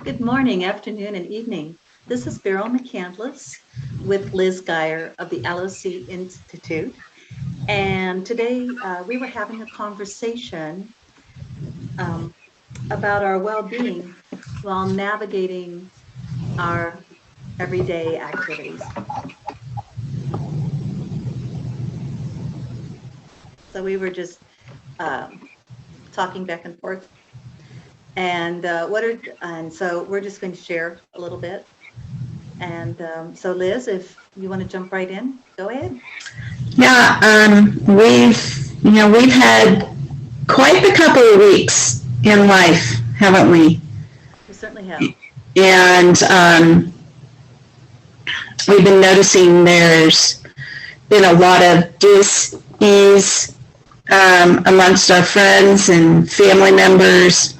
Good morning, afternoon, and evening. This is Beryl McCandless with Liz Geyer of the LOC Institute. And today we were having a conversation um, about our well being while navigating our everyday activities. So we were just um, talking back and forth. And so we're just going to share a little bit. And so, Liz, if you want to jump right in, go ahead. Yeah, we've had quite a couple of weeks in life, haven't we? We certainly have. And we've been noticing there's been a lot of dis-ease amongst our friends and family members.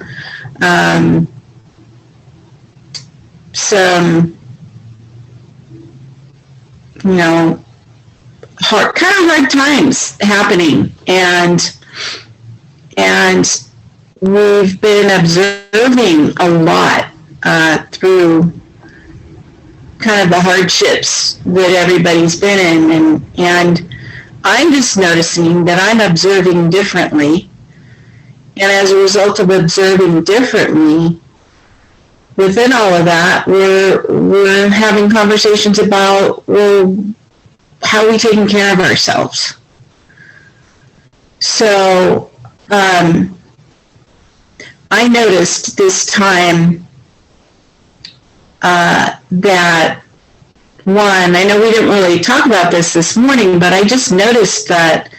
Some, hard times happening, and we've been observing a lot through kind of the hardships that everybody's been in, and I'm just noticing that I'm observing differently, and as a result of observing differently, within all of that, we're having conversations about, well, how are we taking care of ourselves? So I noticed this time that, one, I know we didn't really talk about this morning, but I just noticed that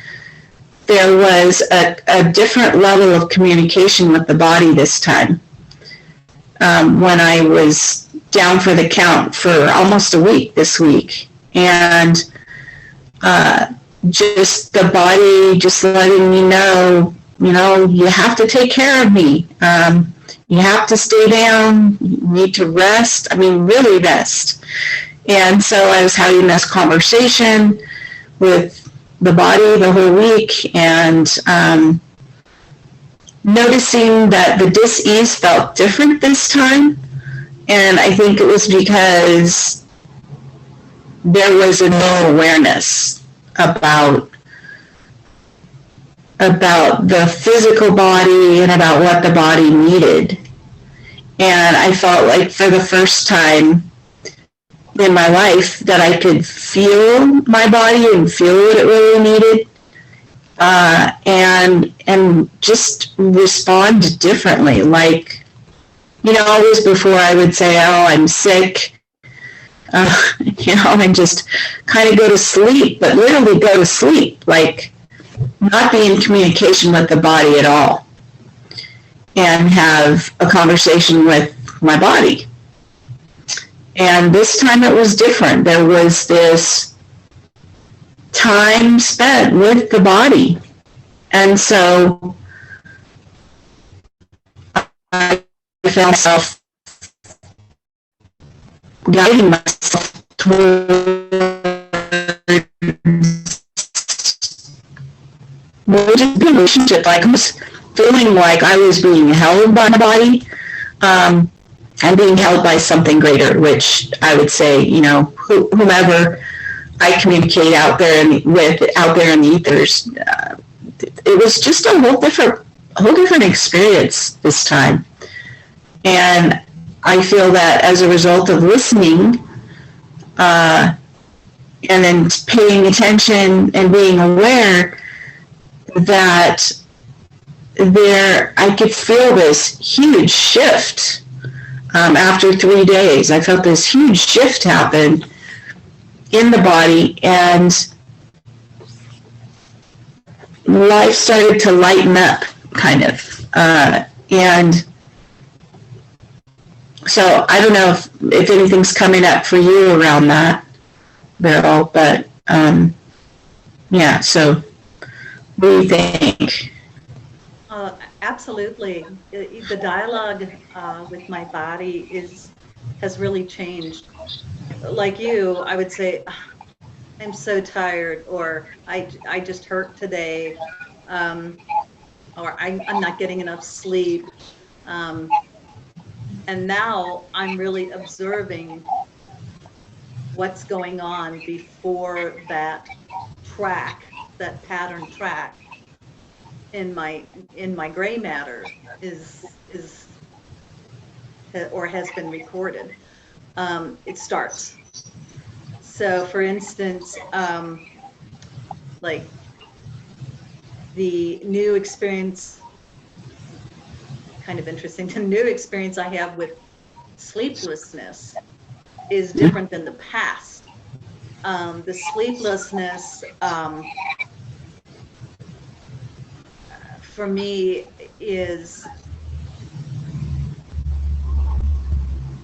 there was a different level of communication with the body this time. When I was down for the count for almost a week this week, and just the body just letting me know, you have to take care of me. You have to stay down. You need to rest. Really rest. And so I was having this conversation with the body the whole week, and noticing that the dis-ease felt different this time. And I think it was because there was a new awareness about the physical body and about what the body needed. And I felt like for the first time in my life that I could feel my body and feel what it really needed, and just respond differently. Like, always before I would say, oh, I'm sick, and just kind of go to sleep, but literally go to sleep, like not be in communication with the body at all, and have a conversation with my body. And this time it was different. There was this time spent with the body. And so I found myself guiding myself towards a relationship. Like I was feeling like I was being held by my body, and being held by something greater, which I would say, whomever I communicate out there in the ethers, it was just a whole different experience this time. And I feel that as a result of listening, and then paying attention and being aware, that I could feel this huge shift. After 3 days, I felt this huge shift happen in the body, and life started to lighten up, kind of. And so I don't know if anything's coming up for you around that, Beryl, but yeah, so what do you think? Absolutely. The dialogue with my body has really changed. Like you, I would say, I'm so tired, or I just hurt today. or I'm not getting enough sleep. And now I'm really observing what's going on before that pattern track in my gray matter is or has been recorded. It starts. So for instance, like the new experience, kind of interesting, the new experience I have with sleeplessness is different than the past. The sleeplessness for me is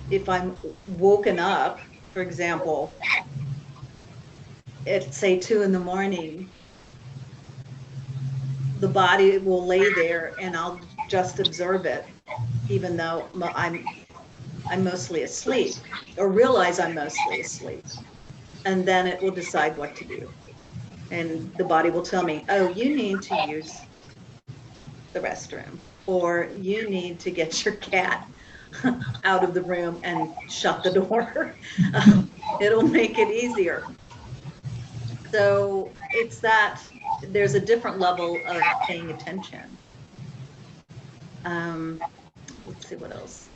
if I'm woken up, for example, at say 2 a.m, the body will lay there and I'll just observe it, even though I'm mostly asleep, or realize I'm mostly asleep. And then it will decide what to do. And the body will tell me, oh, you need to use the restroom, or you need to get your cat out of the room and shut the door. It'll make it easier. So it's that there's a different level of paying attention. Let's see what else.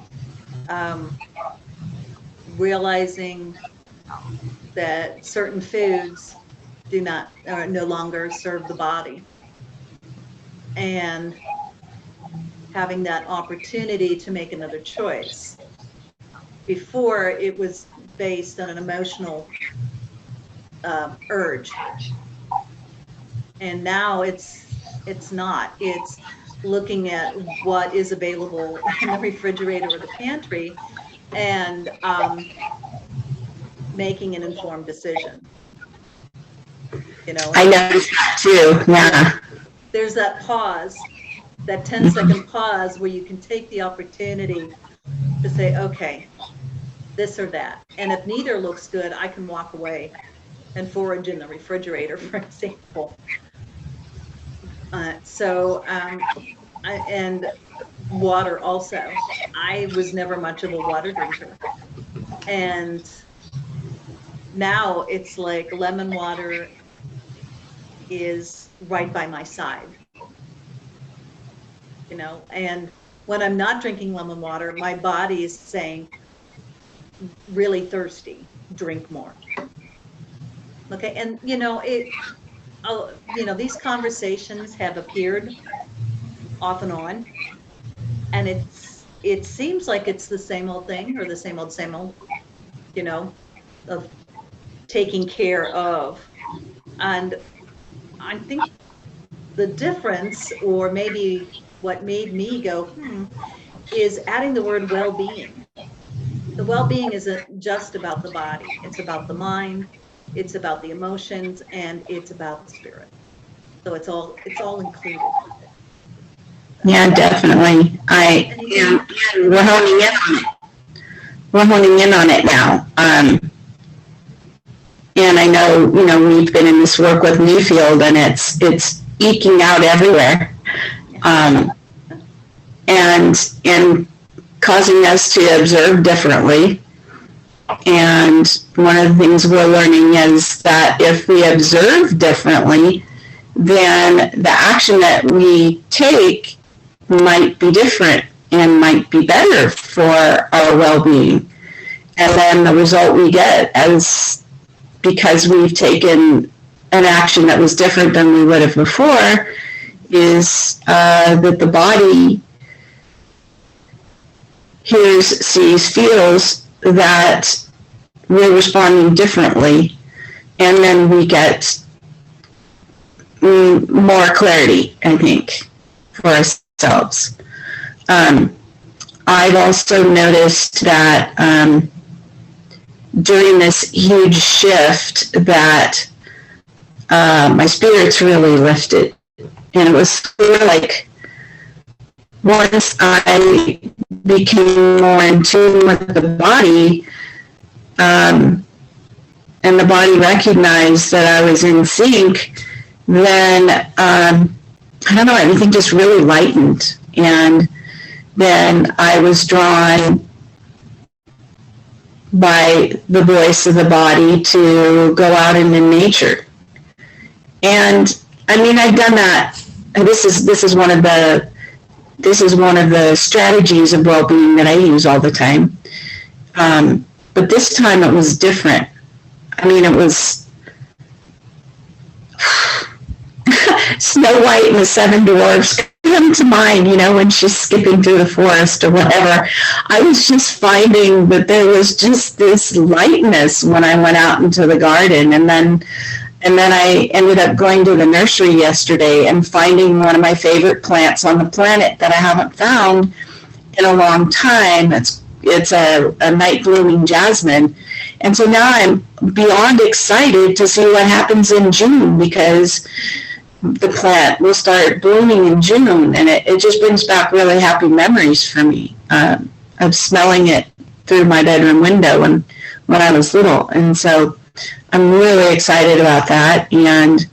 Realizing that certain foods do not, or no longer serve the body, and having that opportunity to make another choice. Before, it was based on an emotional urge, and now it's not. It's looking at what is available in the refrigerator or the pantry, and making an informed decision. You know, I noticed that too. Yeah. There's that pause, that 10-second pause where you can take the opportunity to say, okay, this or that. And if neither looks good, I can walk away and forage in the refrigerator, for example. And water also. I was never much of a water drinker. And now it's like lemon water is right by my side. You know, and when I'm not drinking lemon water, my body is saying, really thirsty, drink more. Okay, and you know, these conversations have appeared off and on, and it seems like it's the same old thing, or the same old, you know, of taking care of. And I think the difference, or maybe what made me go, is adding the word well-being. The well-being isn't just about the body. It's about the mind, it's about the emotions, and it's about the spirit. So it's all included. Yeah, definitely. We're honing in on it. We're honing in on it now. And I know, you know, we've been in this work with Newfield, and it's eking out everywhere. And causing us to observe differently. And one of the things we're learning is that if we observe differently, then the action that we take might be different and might be better for our well-being. And then the result we get because we've taken an action that was different than we would have before, is that the body hears, sees, feels that we're responding differently, and then we get more clarity, I think, for ourselves. I've also noticed that during this huge shift that my spirits really lifted. And it was like once I became more in tune with the body, and the body recognized that I was in sync, then I don't know, everything just really lightened. And then I was drawn by the voice of the body to go out into nature. And I mean, I've done that. And this is one of the strategies of well-being that I use all the time. But this time it was different. I mean, it was Snow White and the Seven Dwarfs come to mind, you know, when she's skipping through the forest or whatever. I was just finding that there was just this lightness when I went out into the garden. And then I ended up going to the nursery yesterday and finding one of my favorite plants on the planet that I haven't found in a long time. It's a night blooming jasmine. And so now I'm beyond excited to see what happens in June, because the plant will start blooming in June, and it just brings back really happy memories for me of smelling it through my bedroom window when I was little. And so I'm really excited about that. And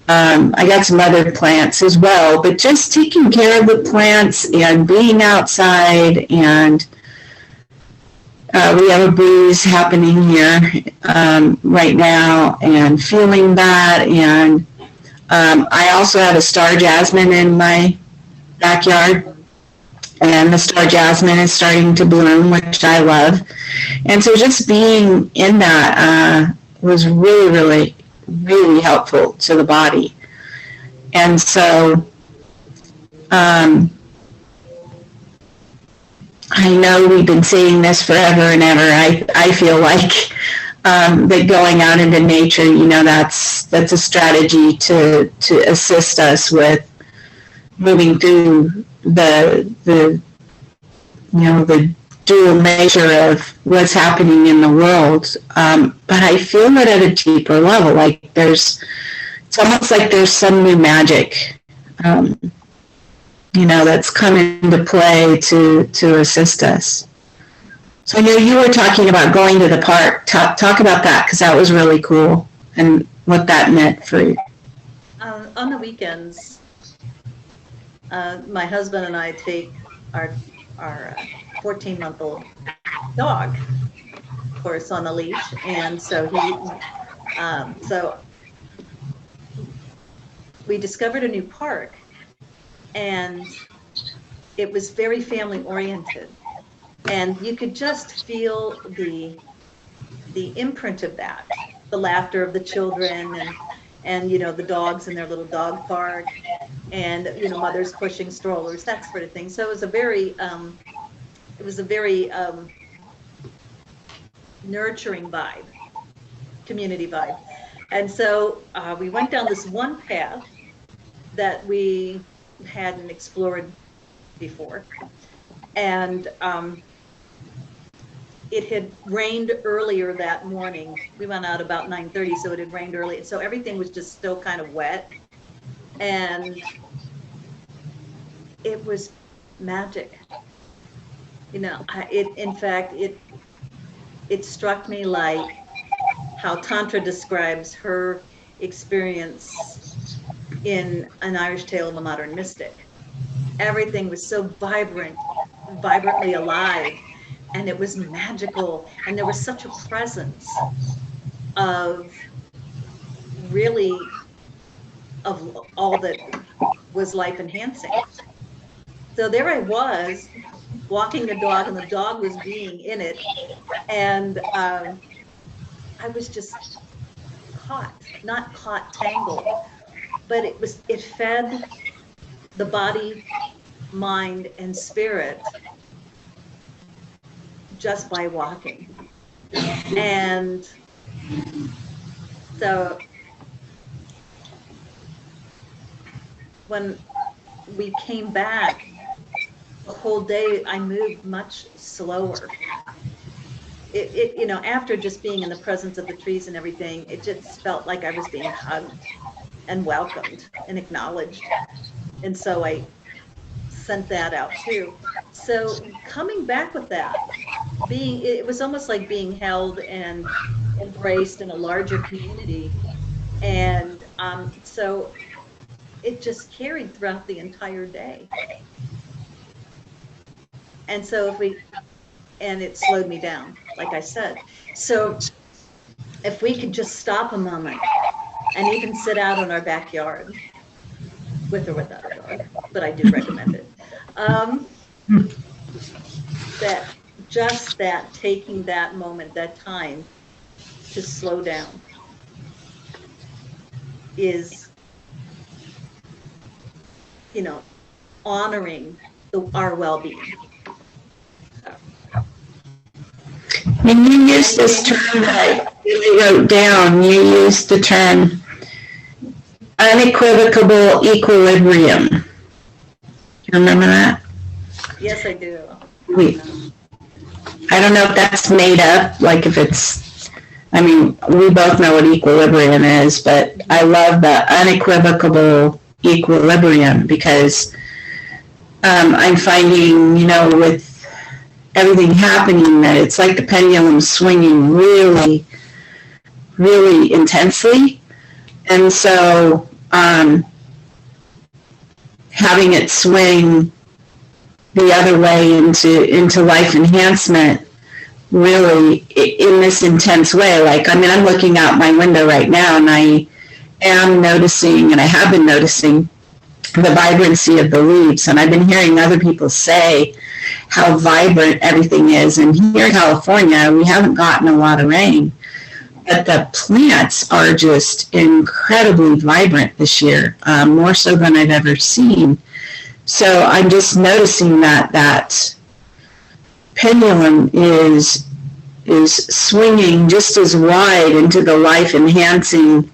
I got some other plants as well, but just taking care of the plants and being outside. And we have a breeze happening here right now, and feeling that. And I also have a star jasmine in my backyard, and the star jasmine is starting to bloom, which I love. And so just being in that was really, really, really helpful to the body. And so I know we've been saying this forever and ever. I feel like that going out into nature, you know, that's a strategy to assist us with moving through the dual nature of what's happening in the world. But I feel it at a deeper level. Like it's almost like there's some new magic, that's come into play to assist us. So I know you were talking about going to the park. Talk about that, because that was really cool and what that meant for you. On the weekends, my husband and I take our 14-month-old dog, of course, on a leash, and so we discovered a new park, and it was very family oriented, and you could just feel the imprint of that, the laughter of the children, and the dogs in their little dog park, and mothers pushing strollers, that sort of thing. So it was a very nurturing vibe, community vibe. And so we went down this one path that we hadn't explored before, and it had rained earlier that morning. We went out about 9:30, so it had rained early, so everything was just still kind of wet, and it was magic. It struck me like how Tantra describes her experience in An Irish Tale of a Modern Mystic. Everything was so vibrantly alive, and it was magical, and there was such a presence of all that was life enhancing. So there I was, walking the dog, and the dog was being in it, and I was just tangled, but it fed the body, mind, and spirit just by walking. And so when we came back, the whole day I moved much slower. After just being in the presence of the trees and everything, it just felt like I was being hugged and welcomed and acknowledged. And so I sent that out too. So coming back with that, it was almost like being held and embraced in a larger community. And so it just carried throughout the entire day. And so and it slowed me down, like I said. So if we could just stop a moment and even sit out in our backyard, with or without a dog, but I do recommend it. That taking that moment, that time to slow down is, honoring our well-being. When you use this term that I really wrote down, you used the term unequivocal equilibrium. Do you remember that? Yes, I do. I don't know if that's made up, like if it's, we both know what equilibrium is, but I love the unequivocal equilibrium because I'm finding, with everything happening, that it's like the pendulum swinging really, really intensely. And so having it swing the other way into life enhancement, really in this intense way. Like, I'm looking out my window right now, and I am noticing, and I have been noticing, the vibrancy of the leaves. And I've been hearing other people say how vibrant everything is. And here in California, we haven't gotten a lot of rain, but the plants are just incredibly vibrant this year, more so than I've ever seen. So I'm just noticing that pendulum is swinging just as wide into the life-enhancing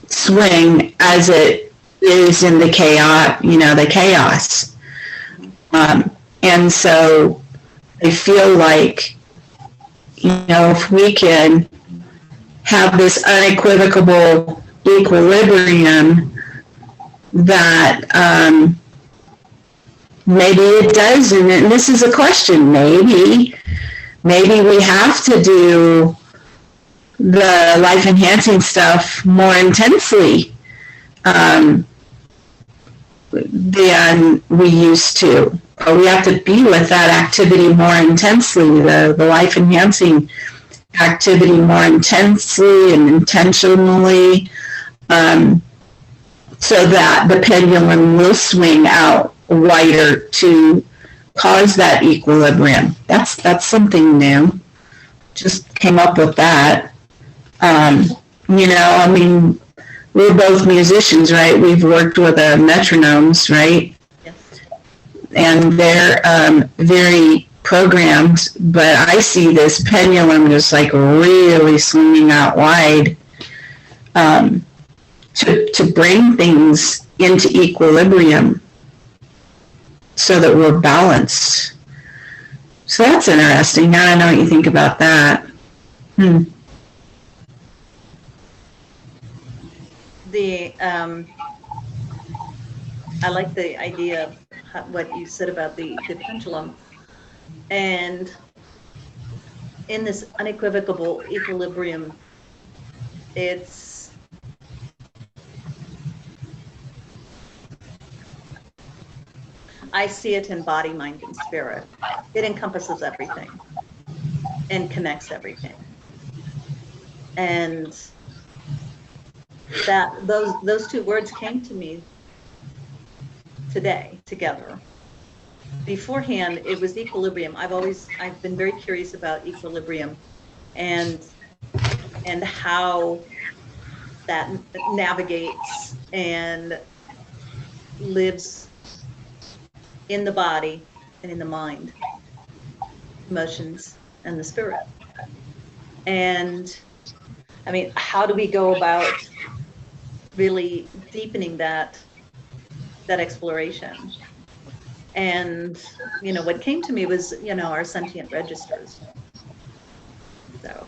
swing as it is in the chaos. And so I feel like, if we can have this unequivocal equilibrium, that maybe it does, and this is a question, maybe we have to do the life enhancing stuff more intensely than we used to. Or we have to be with that activity more intensely, the life enhancing activity more intensely and intentionally, so that the pendulum will swing out wider to cause that equilibrium. That's something new. Just came up with that. We're both musicians, right? We've worked with metronomes, right? Yes. And they're very programmed, but I see this pendulum just like really swinging out wide to bring things into equilibrium so that we're balanced. So that's interesting. Now I know what you think about that. I like the idea of what you said about the pendulum, and in this unequivocal equilibrium, I see it in body, mind, and spirit. It encompasses everything and connects everything. And that those two words came to me today together. Beforehand, it was equilibrium. I've been very curious about equilibrium and how that navigates and lives in the body and in the mind, emotions, and the spirit. And how do we go about really deepening that exploration? And what came to me was our sentient registers. So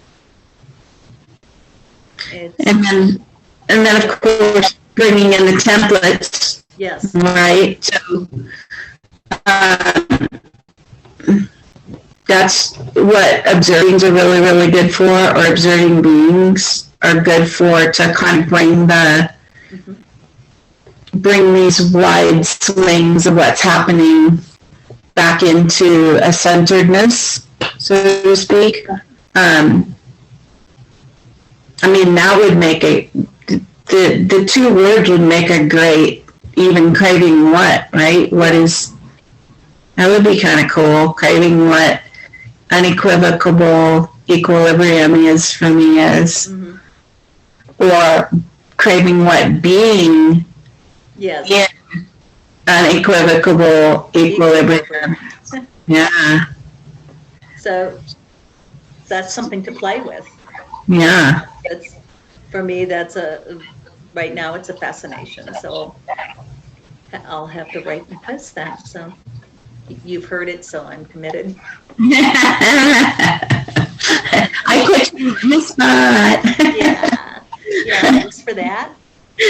and then of course bringing in the templates. Yes. Right. So that's what observings are really, really good for, or observing beings. are good for to kind of Mhm. bring these wide swings of what's happening back into a centeredness, so to speak. I mean, that would make the two words would make a great, even craving what, right? What is, that would be kind of cool. Craving what unequivocal equilibrium is for me is, Mhm. or craving what being Yes. in unequivocal equilibrium. Yeah, So that's something to play with. yeah. That's, for me, right now it's a fascination. So I'll have to write and post that. So you've heard it, so I'm committed. I put you on the spot. Yeah. Yeah, thanks for that.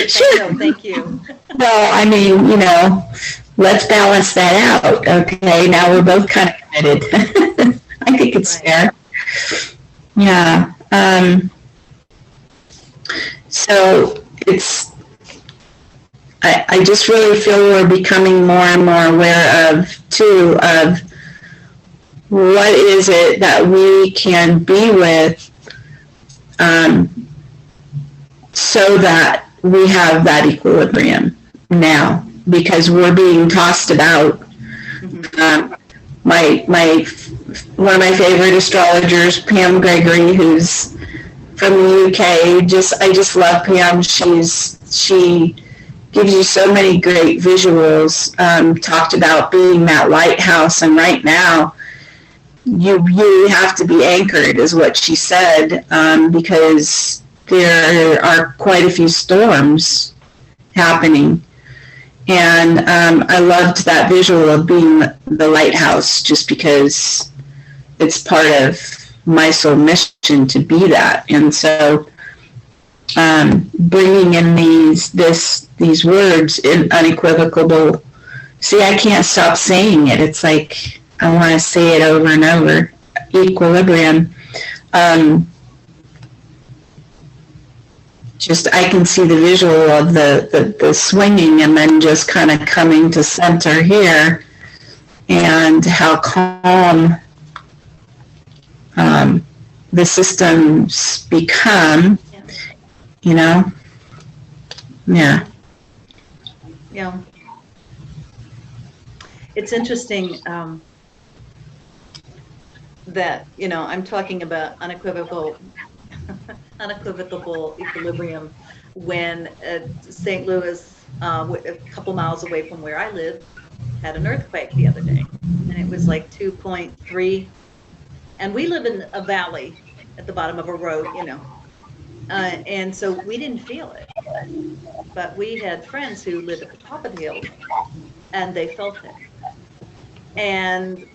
Sure. No, thank you. Well, I mean, let's balance that out. Okay, now we're both kind of committed. I think it's Right. fair. Yeah. So I just really feel we're becoming more and more aware of what is it that we can be with, so that we have that equilibrium now, because we're being tossed about. Mhm. One of my favorite astrologers, Pam Gregory, who's from the UK, I just love Pam. She gives you so many great visuals. Talked about being that lighthouse, and right now you really have to be anchored, is what she said, because there are quite a few storms happening. And I loved that visual of being the lighthouse, just because it's part of my soul mission to be that. And so bringing in these words in unequivocal, see, I can't stop saying it. It's like I want to say it over and over. Equilibrium. Just I can see the visual of the swinging, and then just kind of coming to center here, and how calm the systems become. Yeah. Yeah. It's interesting that, I'm talking about unequivocal equilibrium when St. Louis, a couple miles away from where I live, had an earthquake the other day, and it was like 2.3. And we live in a valley at the bottom of a road, and so we didn't feel it. But we had friends who lived at the top of the hill, and they felt it. And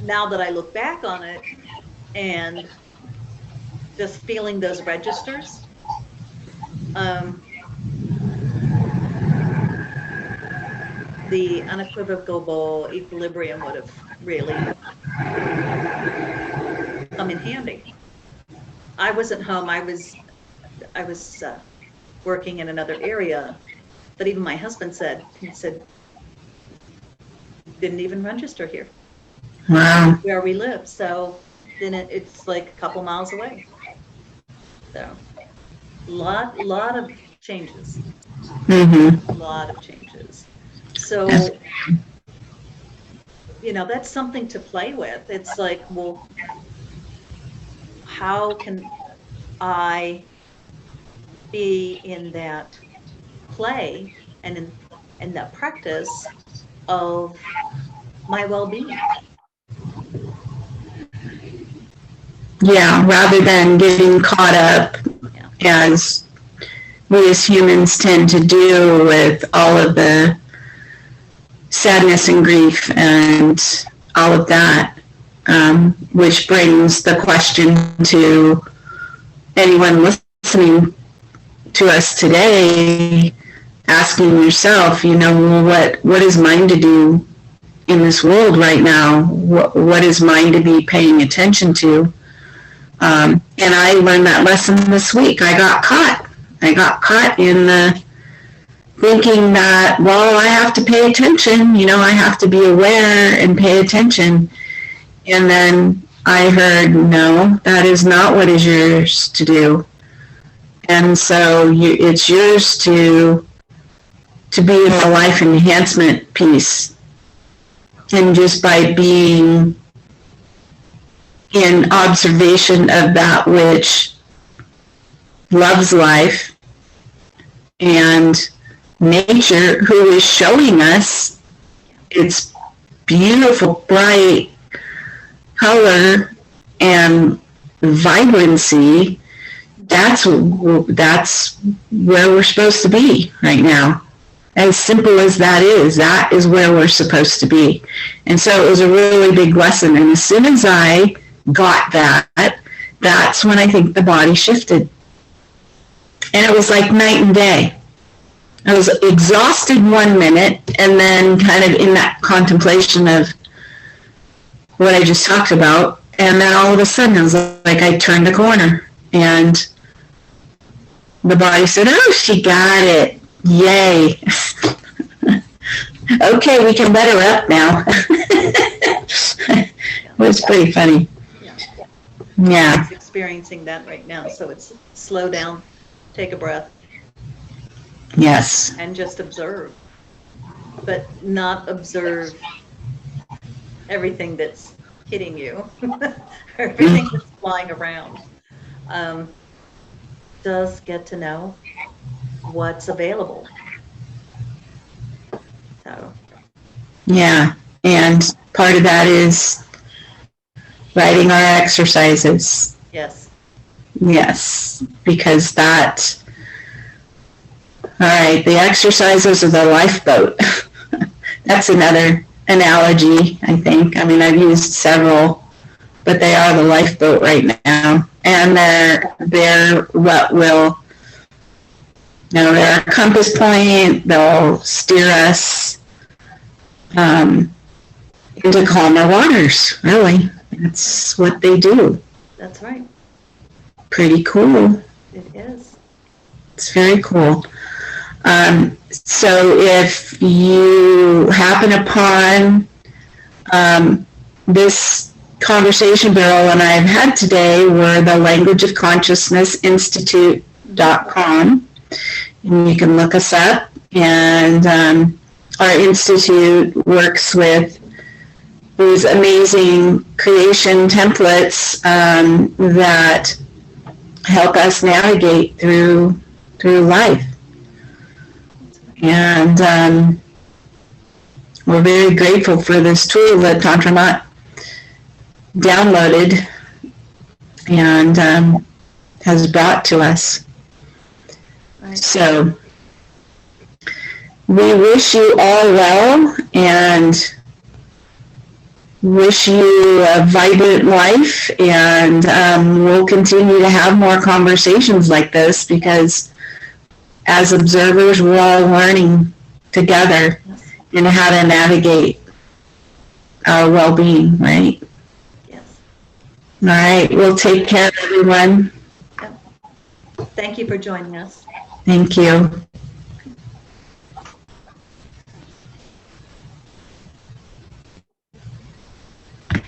now that I look back on it, and just feeling those registers, the unequivocal equilibrium would have really come in handy. I wasn't home. I was working in another area, but even my husband said, didn't even register here. Wow. Where we live. So then it's like a couple miles away. So lot of changes. Mm-hmm. A lot of changes. So, that's something to play with. It's like, well, how can I be in that play and in that practice of my well-being? Yeah, rather than getting caught up, as we as humans tend to do, with all of the sadness and grief and all of that, which brings the question to anyone listening to us today, asking yourself, what is mine to do in this world right now? What is mine to be paying attention to? And I learned that lesson this week. I got caught in the thinking that, well, I have to pay attention, I have to be aware and pay attention. And then I heard, no, that is not what is yours to do. And so it's yours to be in the life enhancement piece. And just by being in observation of that which loves life and nature, who is showing us its beautiful, bright color and vibrancy, that's where we're supposed to be right now. As simple as that is where we're supposed to be. And so it was a really big lesson. And as soon as I got that, that's when I think the body shifted. And it was like night and day. I was exhausted 1 minute, and then kind of in that contemplation of what I just talked about. And then all of a sudden, it was like I turned a corner, and the body said, oh, she got it. Yay. Okay, we can let her up now. It was pretty funny. Yeah. It's experiencing that right now. So it's slow down, take a breath. Yes. And just observe. But not observe everything that's hitting you, everything that's flying around. Just get to know what's available. So. Yeah, and part of that is writing our exercises. Yes. Yes, because that, all right, the exercises are the lifeboat. That's another analogy, I think. I mean, I've used several, but they are the lifeboat right now. And they're what will, they're a compass point. They'll steer us into calmer waters, really. That's what they do. That's right. Pretty cool. It is. It's very cool. So if you happen upon this conversation Beryl and I have had today, we're the Language of Consciousness Institute.com, and you can look us up. And our institute works with these amazing creation templates that help us navigate through life. And we're very grateful for this tool that Tantramat downloaded and has brought to us. Right. So we wish you all well and wish you a vibrant life, and we'll continue to have more conversations like this, because as observers, we're all learning together in how to navigate our well-being, right? Yes. All right, we'll take care, everyone. Yep. Thank you for joining us. Thank you.